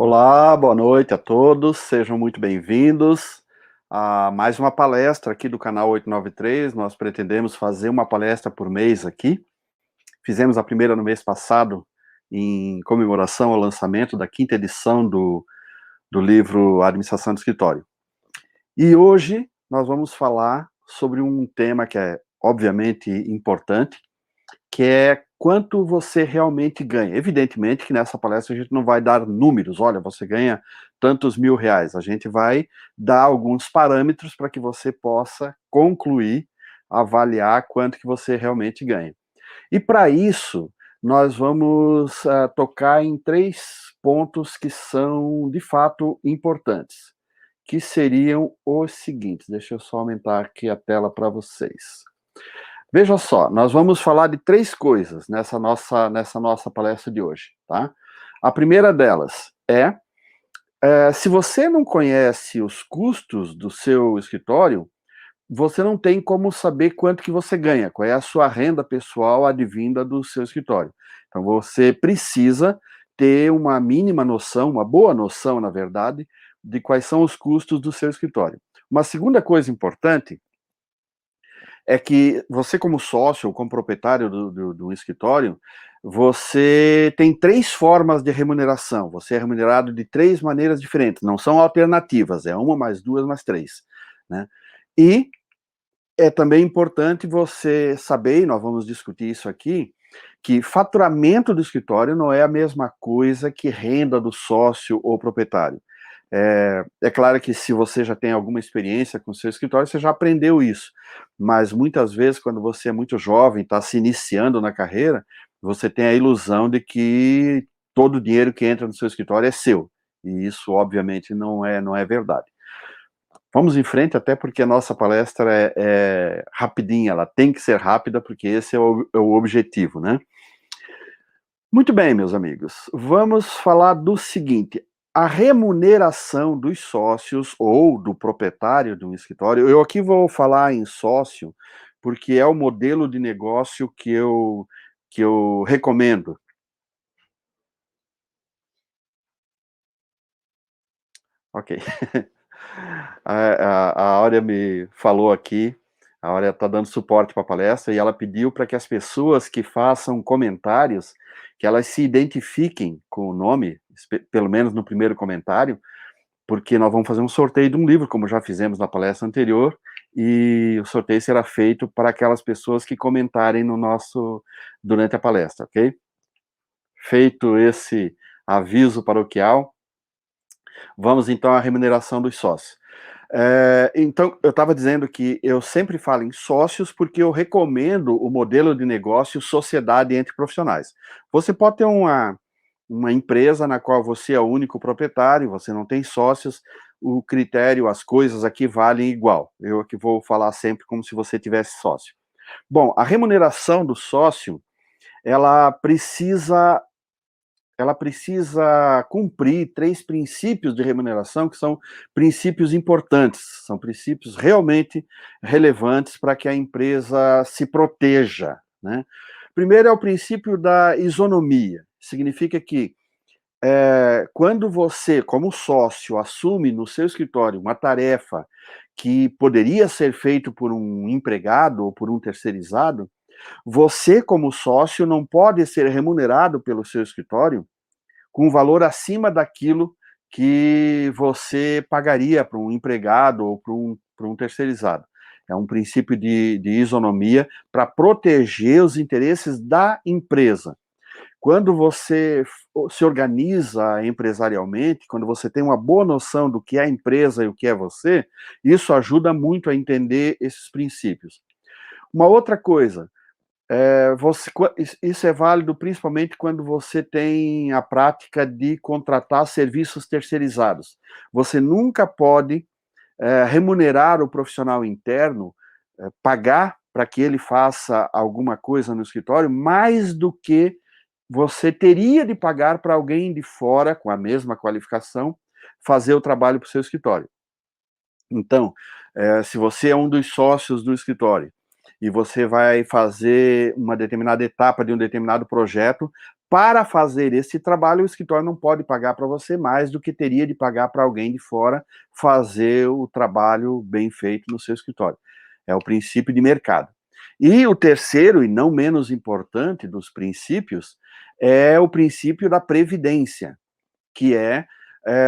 Olá, boa noite a todos, sejam muito bem-vindos a mais uma palestra aqui do canal 893. Nós pretendemos fazer uma palestra por mês aqui. Fizemos a primeira no mês passado, em comemoração ao lançamento da quinta edição do livro Administração do Escritório. E hoje nós vamos falar sobre um tema que é, obviamente, importante, que é quanto você realmente ganha. Evidentemente que nessa palestra a gente não vai dar números, olha, você ganha tantos R$ 1.000. A gente vai dar alguns parâmetros para que você possa concluir, avaliar quanto que você realmente ganha. E para isso, nós vamos tocar em 3 pontos que são, de fato, importantes, que seriam os seguintes. Deixa eu só aumentar aqui a tela para vocês. Veja só, nós vamos falar de 3 coisas nessa nossa palestra de hoje, tá? A primeira delas se você não conhece os custos do seu escritório, você não tem como saber quanto que você ganha, qual é a sua renda pessoal advinda do seu escritório. Então você precisa ter uma mínima noção, uma boa noção, na verdade, de quais são os custos do seu escritório. Uma segunda coisa importante é que você, como sócio ou como proprietário do escritório, você tem 3 formas de remuneração. Você é remunerado de 3 maneiras diferentes, não são alternativas, é uma mais duas mais três, né? E é também importante você saber, e nós vamos discutir isso aqui, que faturamento do escritório não é a mesma coisa que renda do sócio ou proprietário. É claro que se você já tem alguma experiência com o seu escritório, você já aprendeu isso, mas muitas vezes, quando você é muito jovem, está se iniciando na carreira, você tem a ilusão de que todo o dinheiro que entra no seu escritório é seu, e isso, obviamente, não é verdade. Vamos em frente, até porque a nossa palestra é rapidinha, ela tem que ser rápida, porque esse é o objetivo, né? Muito bem, meus amigos, vamos falar do seguinte: a remuneração dos sócios ou do proprietário de um escritório. Eu aqui vou falar em sócio, porque é o modelo de negócio que eu recomendo. Ok. A Áurea me falou aqui, a Áurea está dando suporte para a palestra, e ela pediu para que as pessoas que façam comentários, que elas se identifiquem com o nome, pelo menos no primeiro comentário, porque nós vamos fazer um sorteio de um livro, como já fizemos na palestra anterior, e o sorteio será feito para aquelas pessoas que comentarem durante a palestra, ok? Feito esse aviso paroquial, vamos então à remuneração dos sócios. Então, eu estava dizendo que eu sempre falo em sócios porque eu recomendo o modelo de negócio sociedade entre profissionais. Você pode ter uma empresa na qual você é o único proprietário, você não tem sócios, o critério, as coisas aqui valem igual. Eu aqui vou falar sempre como se você tivesse sócio. Bom, a remuneração do sócio, ela precisa ela precisa cumprir 3 princípios de remuneração, que são princípios importantes, são princípios realmente relevantes para que a empresa se proteja, né? Primeiro é o princípio da isonomia, significa que quando você, como sócio, assume no seu escritório uma tarefa que poderia ser feita por um empregado ou por um terceirizado, você, como sócio, não pode ser remunerado pelo seu escritório com um valor acima daquilo que você pagaria para um empregado ou para um terceirizado. É um princípio de isonomia para proteger os interesses da empresa. Quando você se organiza empresarialmente, quando você tem uma boa noção do que é a empresa e o que é você, isso ajuda muito a entender esses princípios. Uma outra coisa, isso é válido principalmente quando você tem a prática de contratar serviços terceirizados. Você nunca pode remunerar o profissional interno, pagar para que ele faça alguma coisa no escritório, mais do que você teria de pagar para alguém de fora, com a mesma qualificação, fazer o trabalho para o seu escritório. Então, se você é um dos sócios do escritório e você vai fazer uma determinada etapa de um determinado projeto, para fazer esse trabalho, o escritório não pode pagar para você mais do que teria de pagar para alguém de fora fazer o trabalho bem feito no seu escritório. É o princípio de mercado. E o terceiro, e não menos importante dos princípios, é o princípio da previdência, que é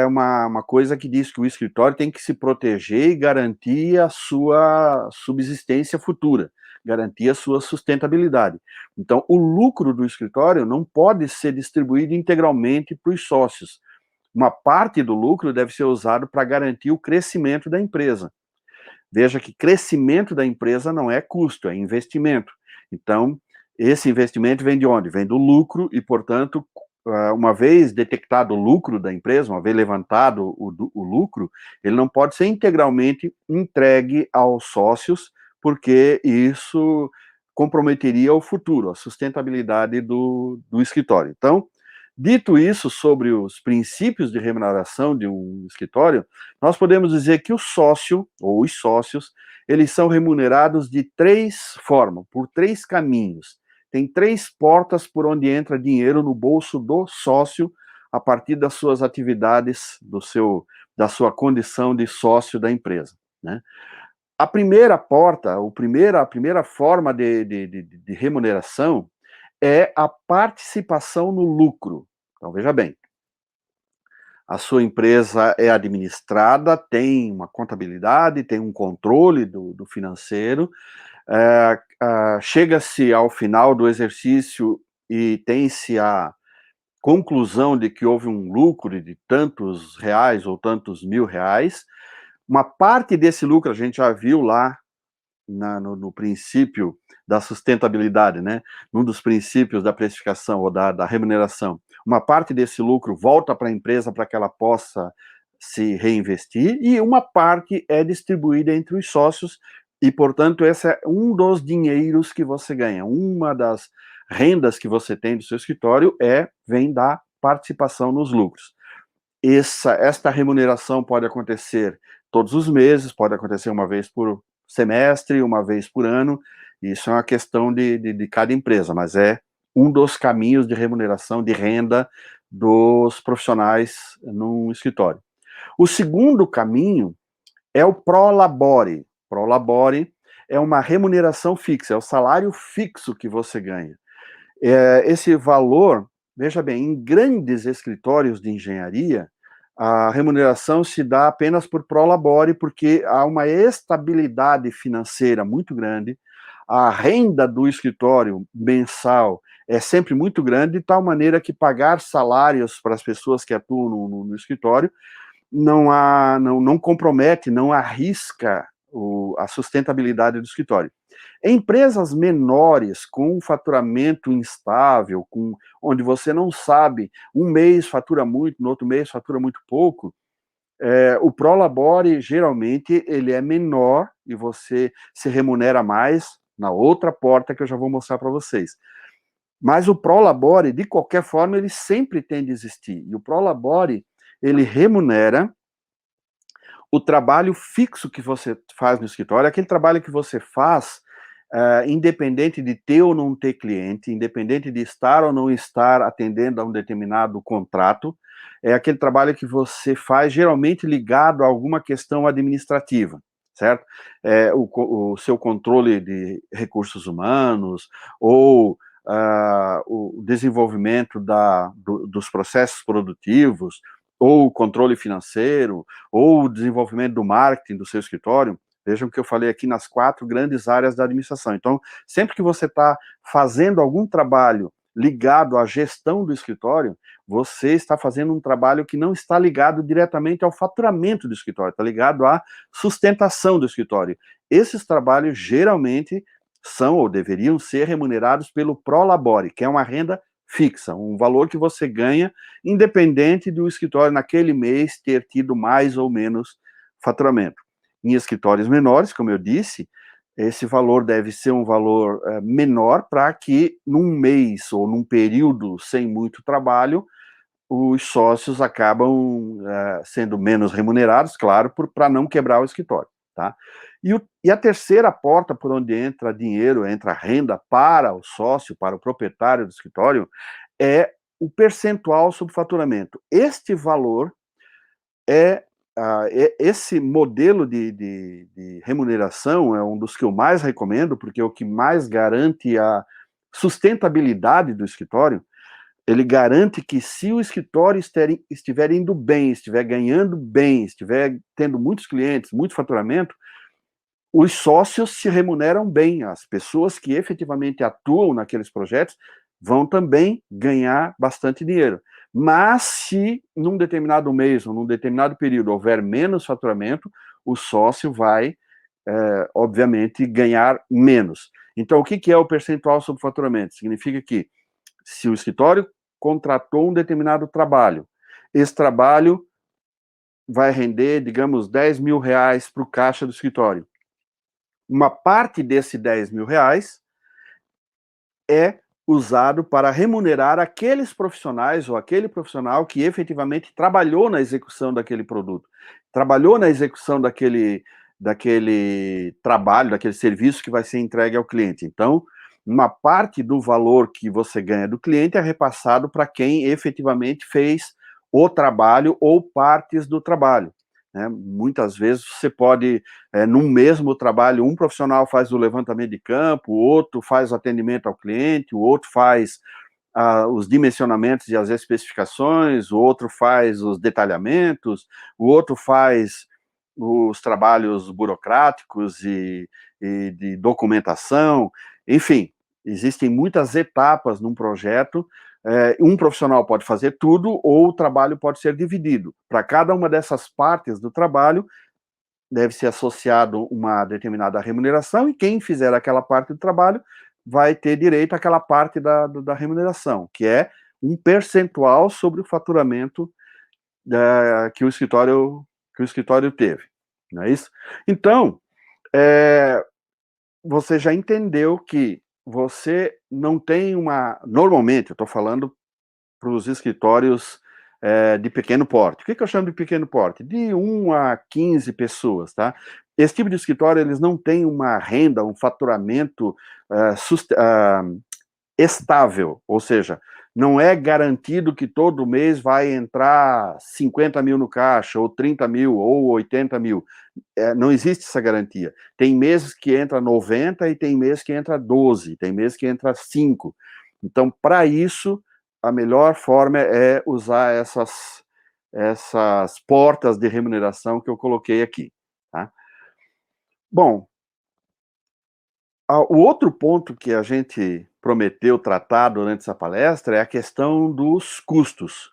uma coisa que diz que o escritório tem que se proteger e garantir a sua subsistência futura, garantir a sua sustentabilidade. Então, o lucro do escritório não pode ser distribuído integralmente para os sócios. Uma parte do lucro deve ser usado para garantir o crescimento da empresa. Veja que crescimento da empresa não é custo, é investimento. Então, esse investimento vem de onde? Vem do lucro e, portanto, uma vez detectado o lucro da empresa, uma vez levantado o lucro, ele não pode ser integralmente entregue aos sócios, porque isso comprometeria o futuro, a sustentabilidade do escritório. Então, dito isso sobre os princípios de remuneração de um escritório, nós podemos dizer que o sócio, ou os sócios, eles são remunerados de três formas, por três caminhos. Tem três portas por onde entra dinheiro no bolso do sócio a partir das suas atividades, da sua condição de sócio da empresa, né? A primeira porta, a primeira forma de remuneração é a participação no lucro. Então, veja bem, a sua empresa é administrada, tem uma contabilidade, tem um controle do financeiro, chega-se ao final do exercício e tem-se a conclusão de que houve um lucro de tantos reais ou tantos mil reais. Uma parte desse lucro, a gente já viu lá no princípio da sustentabilidade, né? Num dos princípios da precificação ou da remuneração. Uma parte desse lucro volta para a empresa para que ela possa se reinvestir e uma parte é distribuída entre os sócios e, portanto, esse é um dos dinheiros que você ganha. Uma das rendas que você tem do seu escritório vem da participação nos lucros. Esta remuneração pode acontecer todos os meses, pode acontecer uma vez por semestre, uma vez por ano, isso é uma questão de cada empresa, mas é um dos caminhos de remuneração, de renda dos profissionais num escritório. O segundo caminho é o prolabore. Prolabore é uma remuneração fixa, é o salário fixo que você ganha. Esse valor, veja bem, em grandes escritórios de engenharia, a remuneração se dá apenas por prolabore, porque há uma estabilidade financeira muito grande, a renda do escritório mensal é sempre muito grande, de tal maneira que pagar salários para as pessoas que atuam no escritório não compromete, não arrisca a sustentabilidade do escritório. Empresas menores, com um faturamento instável, onde você não sabe, um mês fatura muito, no outro mês fatura muito pouco, o prolabore, geralmente, ele é menor e você se remunera mais na outra porta que eu já vou mostrar para vocês. Mas o prolabore, de qualquer forma, ele sempre tem de existir. E o prolabore, ele remunera o trabalho fixo que você faz no escritório, aquele trabalho que você faz, independente de ter ou não ter cliente, independente de estar ou não estar atendendo a um determinado contrato, é aquele trabalho que você faz geralmente ligado a alguma questão administrativa, certo? O seu controle de recursos humanos, ou o desenvolvimento dos processos produtivos, ou o controle financeiro, ou o desenvolvimento do marketing do seu escritório. Vejam que eu falei aqui nas 4 grandes áreas da administração. Então, sempre que você está fazendo algum trabalho ligado à gestão do escritório, você está fazendo um trabalho que não está ligado diretamente ao faturamento do escritório, está ligado à sustentação do escritório. Esses trabalhos, geralmente, são ou deveriam ser remunerados pelo prolabore, que é uma renda fixa, um valor que você ganha, independente do escritório naquele mês ter tido mais ou menos faturamento. Em escritórios menores, como eu disse, esse valor deve ser um valor menor para que num mês ou num período sem muito trabalho, os sócios acabam sendo menos remunerados, claro, para não quebrar o escritório. tá? E a terceira porta por onde entra dinheiro, entra renda para o sócio, para o proprietário do escritório, é o percentual sobre faturamento. Este valor esse modelo de remuneração é um dos que eu mais recomendo, porque é o que mais garante a sustentabilidade do escritório. Ele garante que se o escritório estiver indo bem, estiver ganhando bem, estiver tendo muitos clientes, muito faturamento, os sócios se remuneram bem, as pessoas que efetivamente atuam naqueles projetos vão também ganhar bastante dinheiro. Mas se num determinado mês ou num determinado período houver menos faturamento, o sócio vai, obviamente, ganhar menos. Então, o que é o percentual sobre faturamento? Significa que se o escritório contratou um determinado trabalho, esse trabalho vai render, digamos, R$10.000 para o caixa do escritório. Uma parte desse R$10.000 é usado para remunerar aqueles profissionais ou aquele profissional que efetivamente trabalhou na execução daquele produto, trabalhou na execução daquele trabalho, daquele serviço que vai ser entregue ao cliente. Então, uma parte do valor que você ganha do cliente é repassado para quem efetivamente fez o trabalho ou partes do trabalho. Né? Muitas vezes você pode, num mesmo trabalho, um profissional faz o levantamento de campo, o outro faz o atendimento ao cliente, o outro faz os dimensionamentos e as especificações, o outro faz os detalhamentos, o outro faz os trabalhos burocráticos e de documentação, enfim, existem muitas etapas num projeto. Um profissional pode fazer tudo ou o trabalho pode ser dividido. Para cada uma dessas partes do trabalho, deve ser associado uma determinada remuneração e quem fizer aquela parte do trabalho vai ter direito àquela parte da remuneração, que é um percentual sobre o faturamento que o escritório teve, não é isso? Então, você já entendeu que você não tem normalmente, eu estou falando para os escritórios de pequeno porte. O que eu chamo de pequeno porte? De 1 a 15 pessoas, tá? Esse tipo de escritório, eles não têm uma renda, um faturamento estável, ou seja, não é garantido que todo mês vai entrar 50 mil no caixa, ou 30 mil, ou 80 mil. Não existe essa garantia. Tem meses que entra 90 e tem meses que entra 12, tem meses que entra 5. Então, para isso, a melhor forma é usar essas portas de remuneração que eu coloquei aqui. Tá? Bom, o outro ponto que a gente prometeu tratar durante essa palestra é a questão dos custos.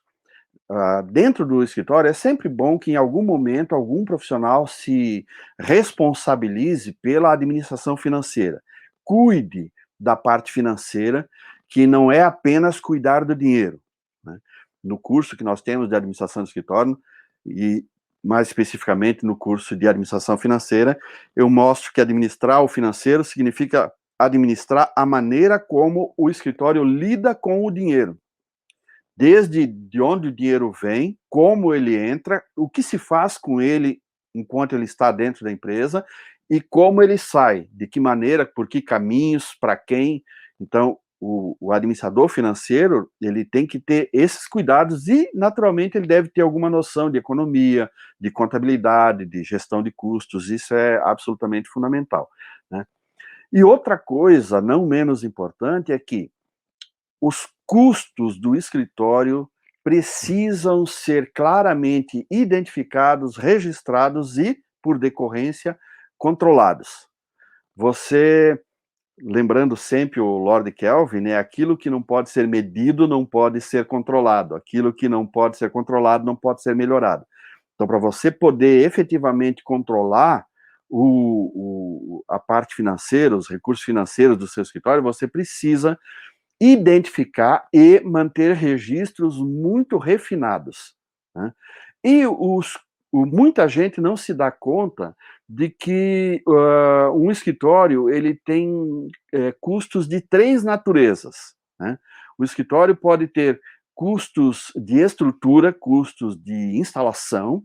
Dentro do escritório, é sempre bom que em algum momento algum profissional se responsabilize pela administração financeira. Cuide da parte financeira, que não é apenas cuidar do dinheiro. Né? No curso que nós temos de administração do escritório, e mais especificamente no curso de administração financeira, eu mostro que administrar o financeiro significa administrar a maneira como o escritório lida com o dinheiro. Desde de onde o dinheiro vem, como ele entra, o que se faz com ele enquanto ele está dentro da empresa e como ele sai, de que maneira, por que caminhos, para quem. Então, o administrador financeiro, ele tem que ter esses cuidados e, naturalmente, ele deve ter alguma noção de economia, de contabilidade, de gestão de custos, isso é absolutamente fundamental. Né? E outra coisa, não menos importante, é que os custos do escritório precisam ser claramente identificados, registrados e, por decorrência, controlados. Você, lembrando sempre o Lord Kelvin, aquilo que não pode ser medido não pode ser controlado, aquilo que não pode ser controlado não pode ser melhorado. Então, para você poder efetivamente controlar a parte financeira, os recursos financeiros do seu escritório, você precisa identificar e manter registros muito refinados. Né? E muita gente não se dá conta de que um escritório ele tem custos de 3 naturezas. Né? O escritório pode ter custos de estrutura, custos de instalação,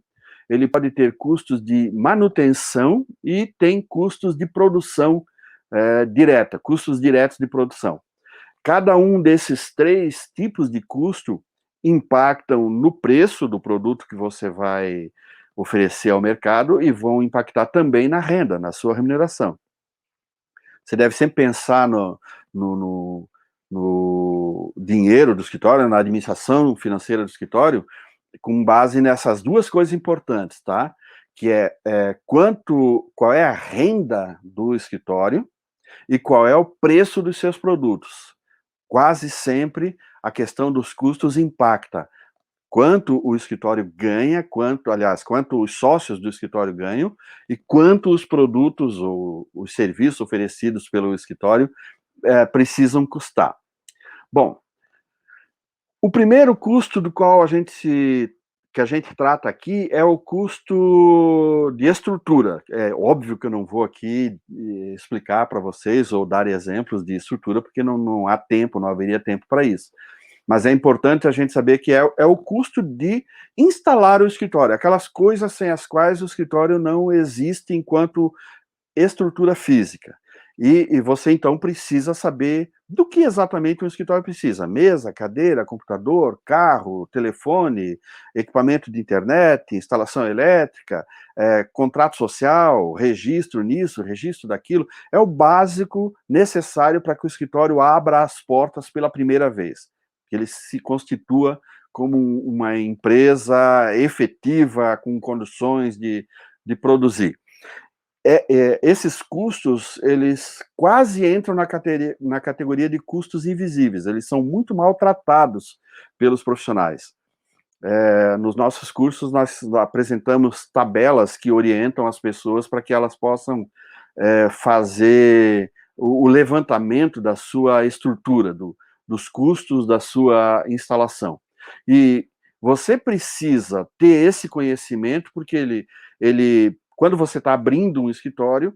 ele pode ter custos de manutenção e tem custos de produção direta, custos diretos de produção. Cada um desses três tipos de custo impactam no preço do produto que você vai oferecer ao mercado e vão impactar também na renda, na sua remuneração. Você deve sempre pensar no dinheiro do escritório, na administração financeira do escritório, com base nessas duas coisas importantes, tá? Que qual é a renda do escritório e qual é o preço dos seus produtos. Quase sempre a questão dos custos impacta quanto o escritório ganha, quanto os sócios do escritório ganham e quanto os produtos ou os serviços oferecidos pelo escritório precisam custar. Bom, o primeiro custo do qual que a gente trata aqui é o custo de estrutura. É óbvio que eu não vou aqui explicar para vocês ou dar exemplos de estrutura, porque não há tempo, não haveria tempo para isso. Mas é importante a gente saber que é o custo de instalar o escritório, aquelas coisas sem as quais o escritório não existe enquanto estrutura física. E você, então, precisa saber do que exatamente um escritório precisa. Mesa, cadeira, computador, carro, telefone, equipamento de internet, instalação elétrica, contrato social, registro nisso, registro daquilo. É o básico necessário para que o escritório abra as portas pela primeira vez. Que ele se constitua como uma empresa efetiva, com condições de produzir. Esses custos, eles quase entram na categoria de custos invisíveis, eles são muito mal tratados pelos profissionais. Nos nossos cursos, nós apresentamos tabelas que orientam as pessoas para que elas possam fazer o levantamento da sua estrutura, dos custos da sua instalação. E você precisa ter esse conhecimento, porque quando você está abrindo um escritório,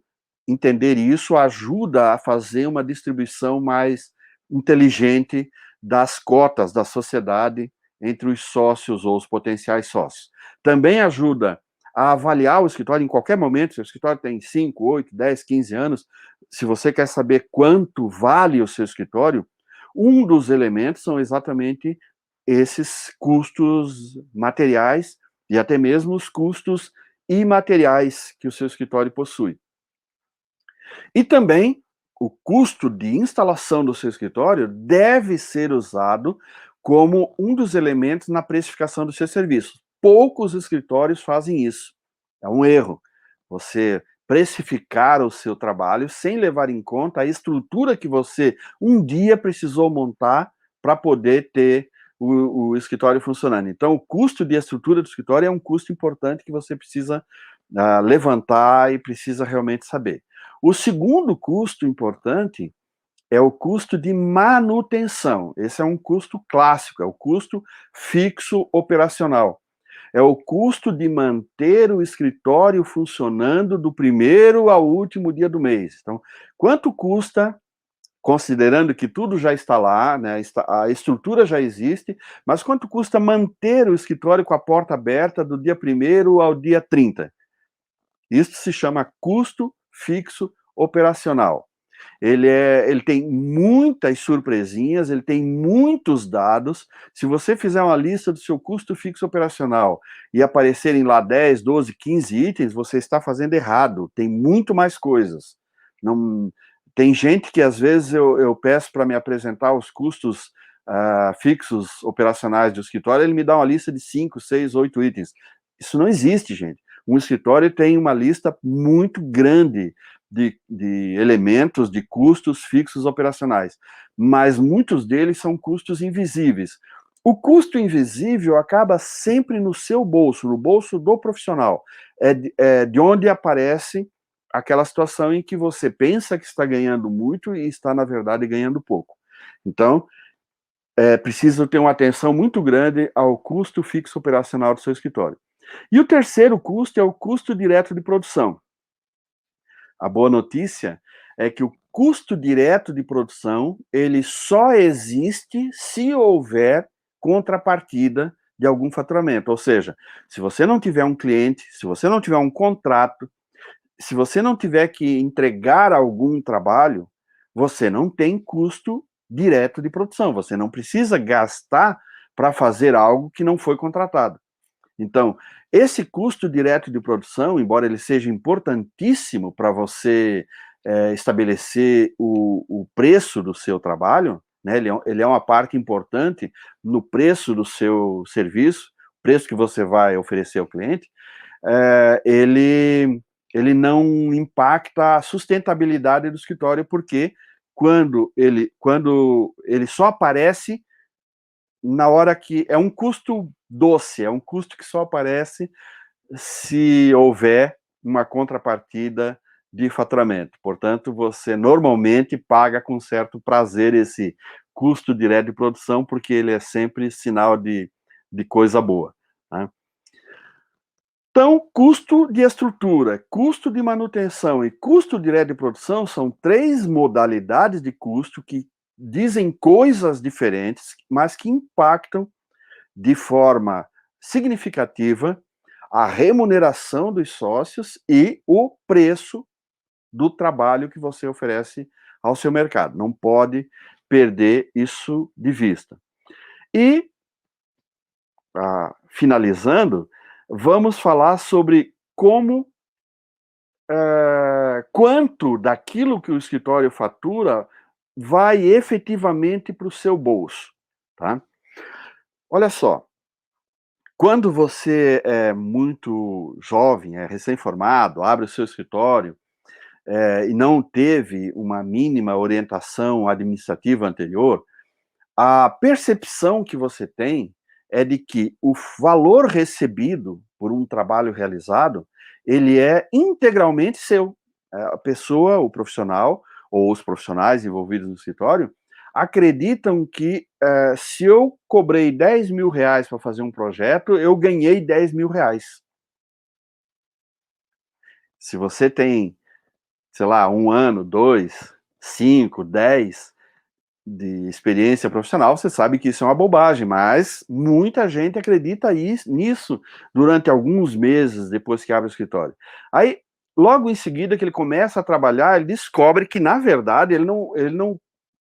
entender isso ajuda a fazer uma distribuição mais inteligente das cotas da sociedade entre os sócios ou os potenciais sócios. Também ajuda a avaliar o escritório em qualquer momento. Se o escritório tem 5, 8, 10, 15 anos, se você quer saber quanto vale o seu escritório, um dos elementos são exatamente esses custos materiais e até mesmo os custos imateriais que o seu escritório possui. E também o custo de instalação do seu escritório deve ser usado como um dos elementos na precificação do seu serviço. Poucos escritórios fazem isso. É um erro. Você precificar o seu trabalho sem levar em conta a estrutura que você um dia precisou montar para poder ter o escritório funcionando. Então, o custo de estrutura do escritório é um custo importante que você precisa levantar e precisa realmente saber. O segundo custo importante é o custo de manutenção. Esse é um custo clássico, é o custo fixo operacional. É o custo de manter o escritório funcionando do primeiro ao último dia do mês. Então, quanto custa, considerando que tudo já está lá, né, a estrutura já existe, mas quanto custa manter o escritório com a porta aberta do dia 1º ao dia 30? Isso se chama custo fixo operacional. Ele tem muitas surpresinhas, ele tem muitos dados. Se você fizer uma lista do seu custo fixo operacional e aparecerem lá 10, 12, 15 itens, você está fazendo errado. Tem muito mais coisas. Não, tem gente que às vezes eu peço para me apresentar os custos fixos operacionais do escritório, ele me dá uma lista de 5, 6, 8 itens. Isso não existe, gente. Um escritório tem uma lista muito grande de elementos, de custos fixos operacionais, mas muitos deles são custos invisíveis. O custo invisível acaba sempre no seu bolso, no bolso do profissional. É de onde aparece aquela situação em que você pensa que está ganhando muito e está, na verdade, ganhando pouco. Então, é preciso ter uma atenção muito grande ao custo fixo operacional do seu escritório. E o terceiro custo é o custo direto de produção. A boa notícia é que o custo direto de produção, ele só existe se houver contrapartida de algum faturamento. Ou seja, se você não tiver um cliente, se você não tiver um contrato, se você não tiver que entregar algum trabalho, você não tem custo direto de produção. Você não precisa gastar para fazer algo que não foi contratado. Então, esse custo direto de produção, embora ele seja importantíssimo para você estabelecer o preço do seu trabalho, né, ele é uma parte importante no preço do seu serviço, preço que você vai oferecer ao cliente, ele não impacta a sustentabilidade do escritório, porque quando ele só aparece na hora que é um custo doce, é um custo que só aparece se houver uma contrapartida de faturamento. Portanto, você normalmente paga com certo prazer esse custo direto de produção, porque ele é sempre sinal de coisa boa, né? Então, custo de estrutura, custo de manutenção e custo direto de produção são três modalidades de custo que dizem coisas diferentes, mas que impactam de forma significativa a remuneração dos sócios e o preço do trabalho que você oferece ao seu mercado. Não pode perder isso de vista. E, finalizando, vamos falar sobre como, quanto daquilo que o escritório fatura vai efetivamente para o seu bolso, tá? Olha só, quando você é muito jovem, é recém-formado, abre o seu escritório, e não teve uma mínima orientação administrativa anterior, a percepção que você tem é de que o valor recebido por um trabalho realizado, ele é integralmente seu. A pessoa, o profissional, ou os profissionais envolvidos no escritório, acreditam que se eu cobrei 10 mil reais para fazer um projeto, eu ganhei 10 mil reais. Se você tem, sei lá, 1 ano, 2, 5, 10 de experiência profissional, você sabe que isso é uma bobagem, mas muita gente acredita nisso durante alguns meses depois que abre o escritório. Aí, logo em seguida que ele começa a trabalhar, ele descobre que, na verdade, ele não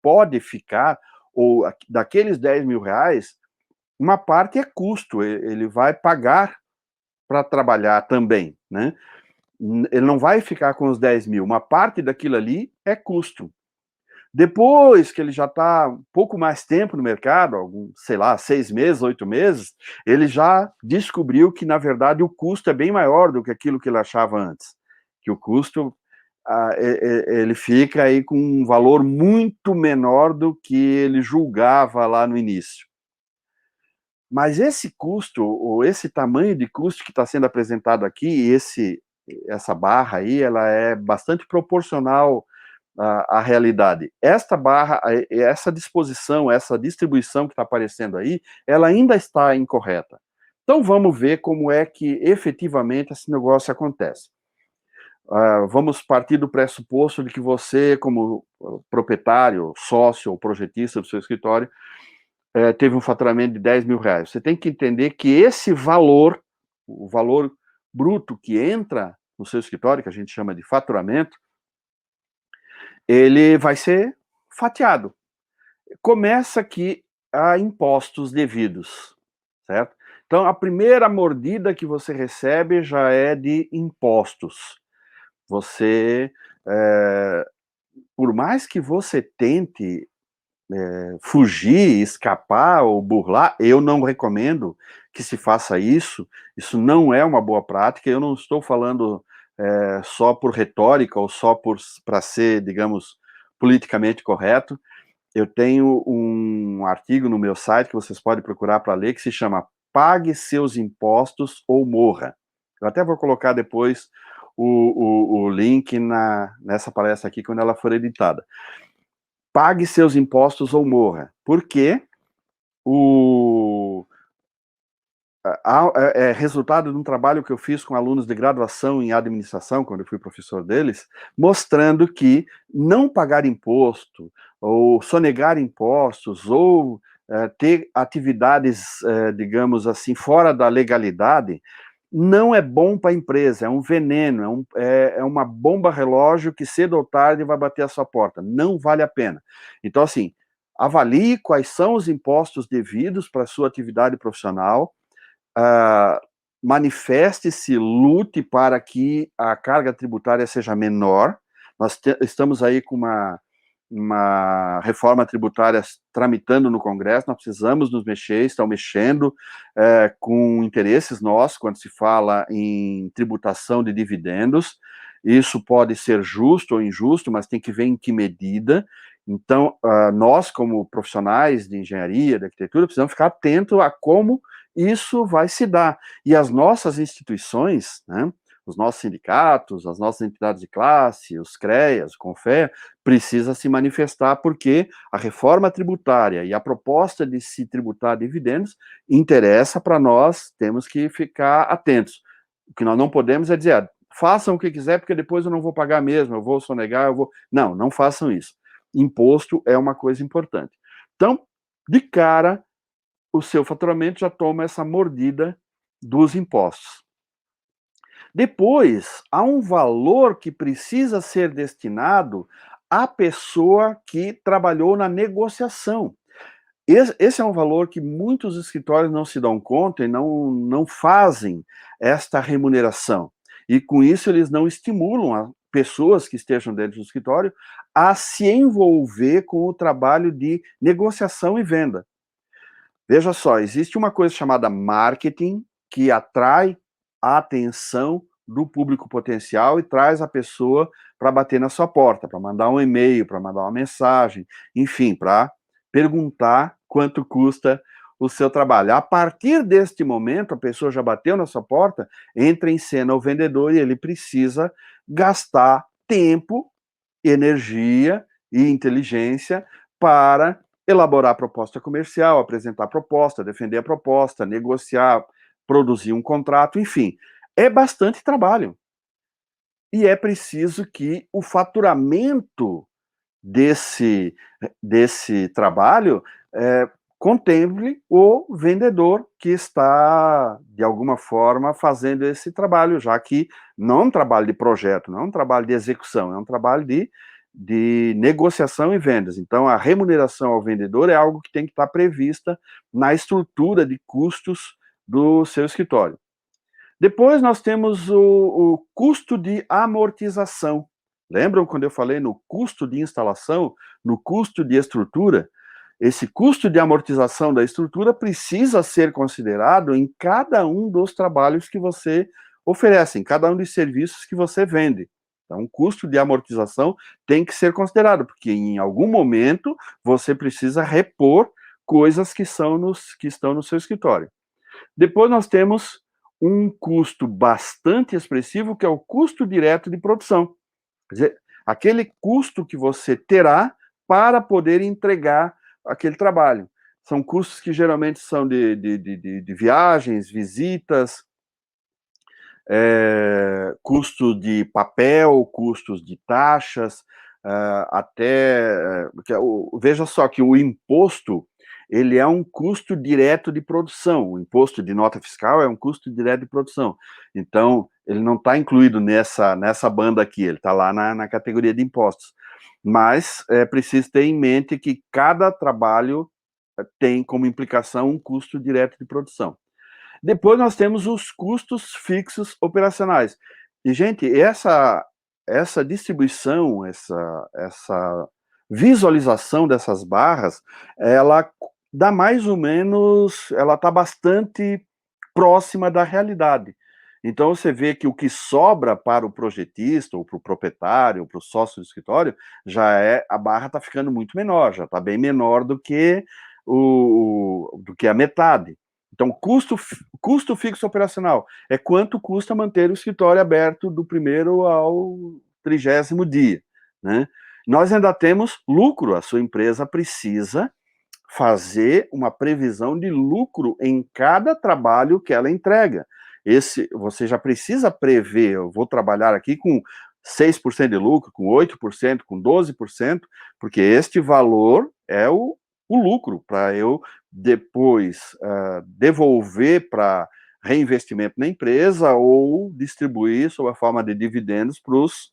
pode ficar, ou daqueles 10 mil reais, uma parte é custo, ele vai pagar para trabalhar também, né? Ele não vai ficar com os 10 mil, uma parte daquilo ali é custo. Depois que ele já está um pouco mais tempo no mercado, sei lá, 6 meses, 8 meses, ele já descobriu que, na verdade, o custo é bem maior do que aquilo que ele achava antes. Que o custo, ele fica aí com um valor muito menor do que ele julgava lá no início. Mas esse custo, ou esse tamanho de custo que está sendo apresentado aqui, essa barra aí, ela é bastante proporcional à realidade. Esta barra, essa disposição, essa distribuição que está aparecendo aí, ela ainda está incorreta. Então vamos ver como é que efetivamente esse negócio acontece. Vamos partir do pressuposto de que você, como proprietário, sócio ou projetista do seu escritório, teve um faturamento de 10 mil reais. Você tem que entender que esse valor, o valor bruto que entra no seu escritório, que a gente chama de faturamento, ele vai ser fatiado. Começa aqui a impostos devidos, certo? Então, a primeira mordida que você recebe já é de impostos. Você, por mais que você tente fugir, escapar ou burlar, eu não recomendo que se faça isso. Isso não é uma boa prática. Eu não estou falando só por retórica ou só para ser, digamos, politicamente correto. Eu tenho um artigo no meu site que vocês podem procurar para ler, que se chama Pague Seus Impostos ou Morra. Eu até vou colocar depois o link nessa palestra aqui, quando ela for editada. Pague seus impostos ou morra. Porque é resultado de um trabalho que eu fiz com alunos de graduação em administração, quando eu fui professor deles, mostrando que não pagar imposto, ou sonegar impostos, ou ter atividades, digamos assim, fora da legalidade, não é bom para a empresa, é um veneno, é uma bomba relógio que cedo ou tarde vai bater a sua porta, não vale a pena. Então, assim, avalie quais são os impostos devidos para a sua atividade profissional, manifeste-se, lute para que a carga tributária seja menor. Nós estamos aí com uma reforma tributária tramitando no Congresso, nós precisamos nos mexer, estão mexendo com interesses nossos, quando se fala em tributação de dividendos. Isso pode ser justo ou injusto, mas tem que ver em que medida. Então, nós, como profissionais de engenharia, de arquitetura, precisamos ficar atentos a como isso vai se dar. E as nossas instituições, né, os nossos sindicatos, as nossas entidades de classe, os CREAs, o CONFEA, precisa se manifestar porque a reforma tributária e a proposta de se tributar dividendos interessa para nós, temos que ficar atentos. O que nós não podemos é dizer, façam o que quiser, porque depois eu não vou pagar mesmo, eu vou sonegar, eu vou... Não, não façam isso. Imposto é uma coisa importante. Então, de cara, o seu faturamento já toma essa mordida dos impostos. Depois, há um valor que precisa ser destinado à pessoa que trabalhou na negociação. Esse é um valor que muitos escritórios não se dão conta e não fazem esta remuneração. E com isso eles não estimulam as pessoas que estejam dentro do escritório a se envolver com o trabalho de negociação e venda. Veja só, existe uma coisa chamada marketing, que atrai a atenção do público potencial e traz a pessoa para bater na sua porta, para mandar um e-mail, para mandar uma mensagem, enfim, para perguntar quanto custa o seu trabalho. A partir deste momento, a pessoa já bateu na sua porta, entra em cena o vendedor e ele precisa gastar tempo, energia e inteligência para elaborar a proposta comercial, apresentar a proposta, defender a proposta, negociar, produzir um contrato, enfim. É bastante trabalho. E é preciso que o faturamento desse trabalho contemple o vendedor que está, de alguma forma, fazendo esse trabalho, já que não é um trabalho de projeto, não é um trabalho de execução, é um trabalho de negociação e vendas. Então, a remuneração ao vendedor é algo que tem que estar prevista na estrutura de custos do seu escritório. Depois nós temos o custo de amortização. Lembram quando eu falei no custo de instalação, no custo de estrutura? Esse custo de amortização da estrutura precisa ser considerado em cada um dos trabalhos que você oferece, em cada um dos serviços que você vende. Então, o custo de amortização tem que ser considerado, porque em algum momento você precisa repor coisas que estão no seu escritório. Depois nós temos um custo bastante expressivo, que é o custo direto de produção. Quer dizer, aquele custo que você terá para poder entregar aquele trabalho. São custos que geralmente são de viagens, visitas, custo de papel, custos de taxas, veja só que o imposto, ele é um custo direto de produção, o imposto de nota fiscal é um custo direto de produção, então ele não está incluído nessa banda aqui, ele está lá na categoria de impostos, mas é preciso ter em mente que cada trabalho tem como implicação um custo direto de produção. Depois nós temos os custos fixos operacionais. E, gente, essa distribuição, essa visualização dessas barras, ela dá mais ou menos, ela está bastante próxima da realidade. Então, você vê que o que sobra para o projetista, ou para o proprietário, ou para o sócio do escritório, a barra está ficando muito menor, já está bem menor do que a metade. Então, custo fixo operacional é quanto custa manter o escritório aberto do primeiro ao 30º dia, né? Nós ainda temos lucro, a sua empresa precisa fazer uma previsão de lucro em cada trabalho que ela entrega. Você já precisa prever, eu vou trabalhar aqui com 6% de lucro, com 8%, com 12%, porque este valor é o lucro, para eu depois devolver para reinvestimento na empresa ou distribuir sob a forma de dividendos para os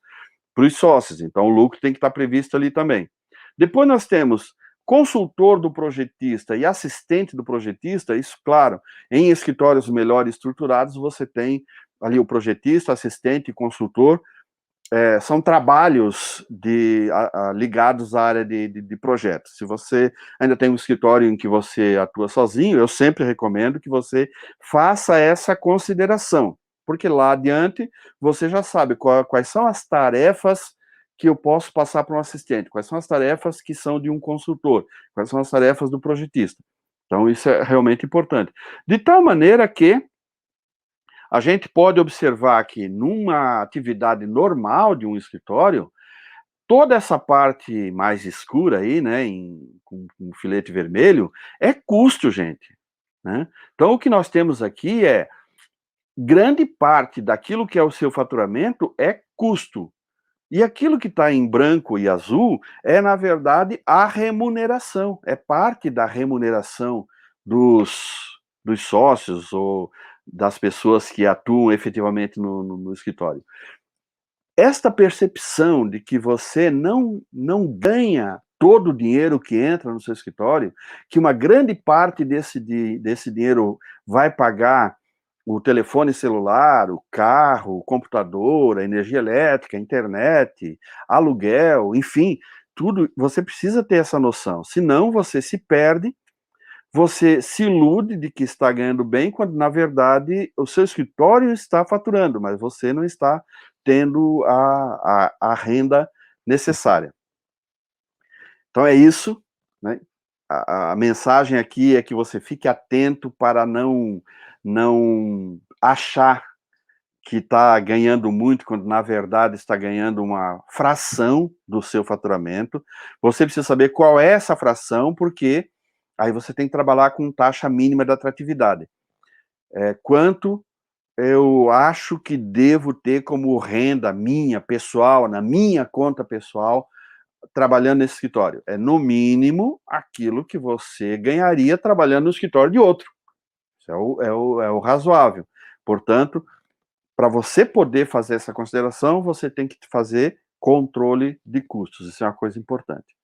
sócios. Então, o lucro tem que estar previsto ali também. Depois nós temos consultor do projetista e assistente do projetista. Isso, claro, em escritórios melhor estruturados, você tem ali o projetista, assistente e consultor. São trabalhos ligados à área de projetos. Se você ainda tem um escritório em que você atua sozinho, eu sempre recomendo que você faça essa consideração, porque lá adiante você já sabe quais são as tarefas que eu posso passar para um assistente, quais são as tarefas que são de um consultor, quais são as tarefas do projetista. Então, isso é realmente importante. De tal maneira que a gente pode observar que numa atividade normal de um escritório, toda essa parte mais escura aí, né, com filete vermelho, é custo, gente, né? Então, o que nós temos aqui é grande parte daquilo que é o seu faturamento é custo. E aquilo que está em branco e azul é, na verdade, a remuneração, é parte da remuneração dos sócios ou das pessoas que atuam efetivamente no escritório. Esta percepção de que você não ganha todo o dinheiro que entra no seu escritório, que uma grande parte desse dinheiro vai pagar o telefone celular, o carro, o computador, a energia elétrica, a internet, aluguel, enfim, tudo, você precisa ter essa noção, senão você se perde, você se ilude de que está ganhando bem, quando na verdade o seu escritório está faturando, mas você não está tendo a renda necessária. Então é isso, né? A mensagem aqui é que você fique atento para não achar que está ganhando muito, quando na verdade está ganhando uma fração do seu faturamento. Você precisa saber qual é essa fração, porque aí você tem que trabalhar com taxa mínima de atratividade. Quanto eu acho que devo ter como renda minha, pessoal, na minha conta pessoal, trabalhando nesse escritório? É, no mínimo, aquilo que você ganharia trabalhando no escritório de outro. Isso é o razoável. Portanto, para você poder fazer essa consideração, você tem que fazer controle de custos. Isso é uma coisa importante.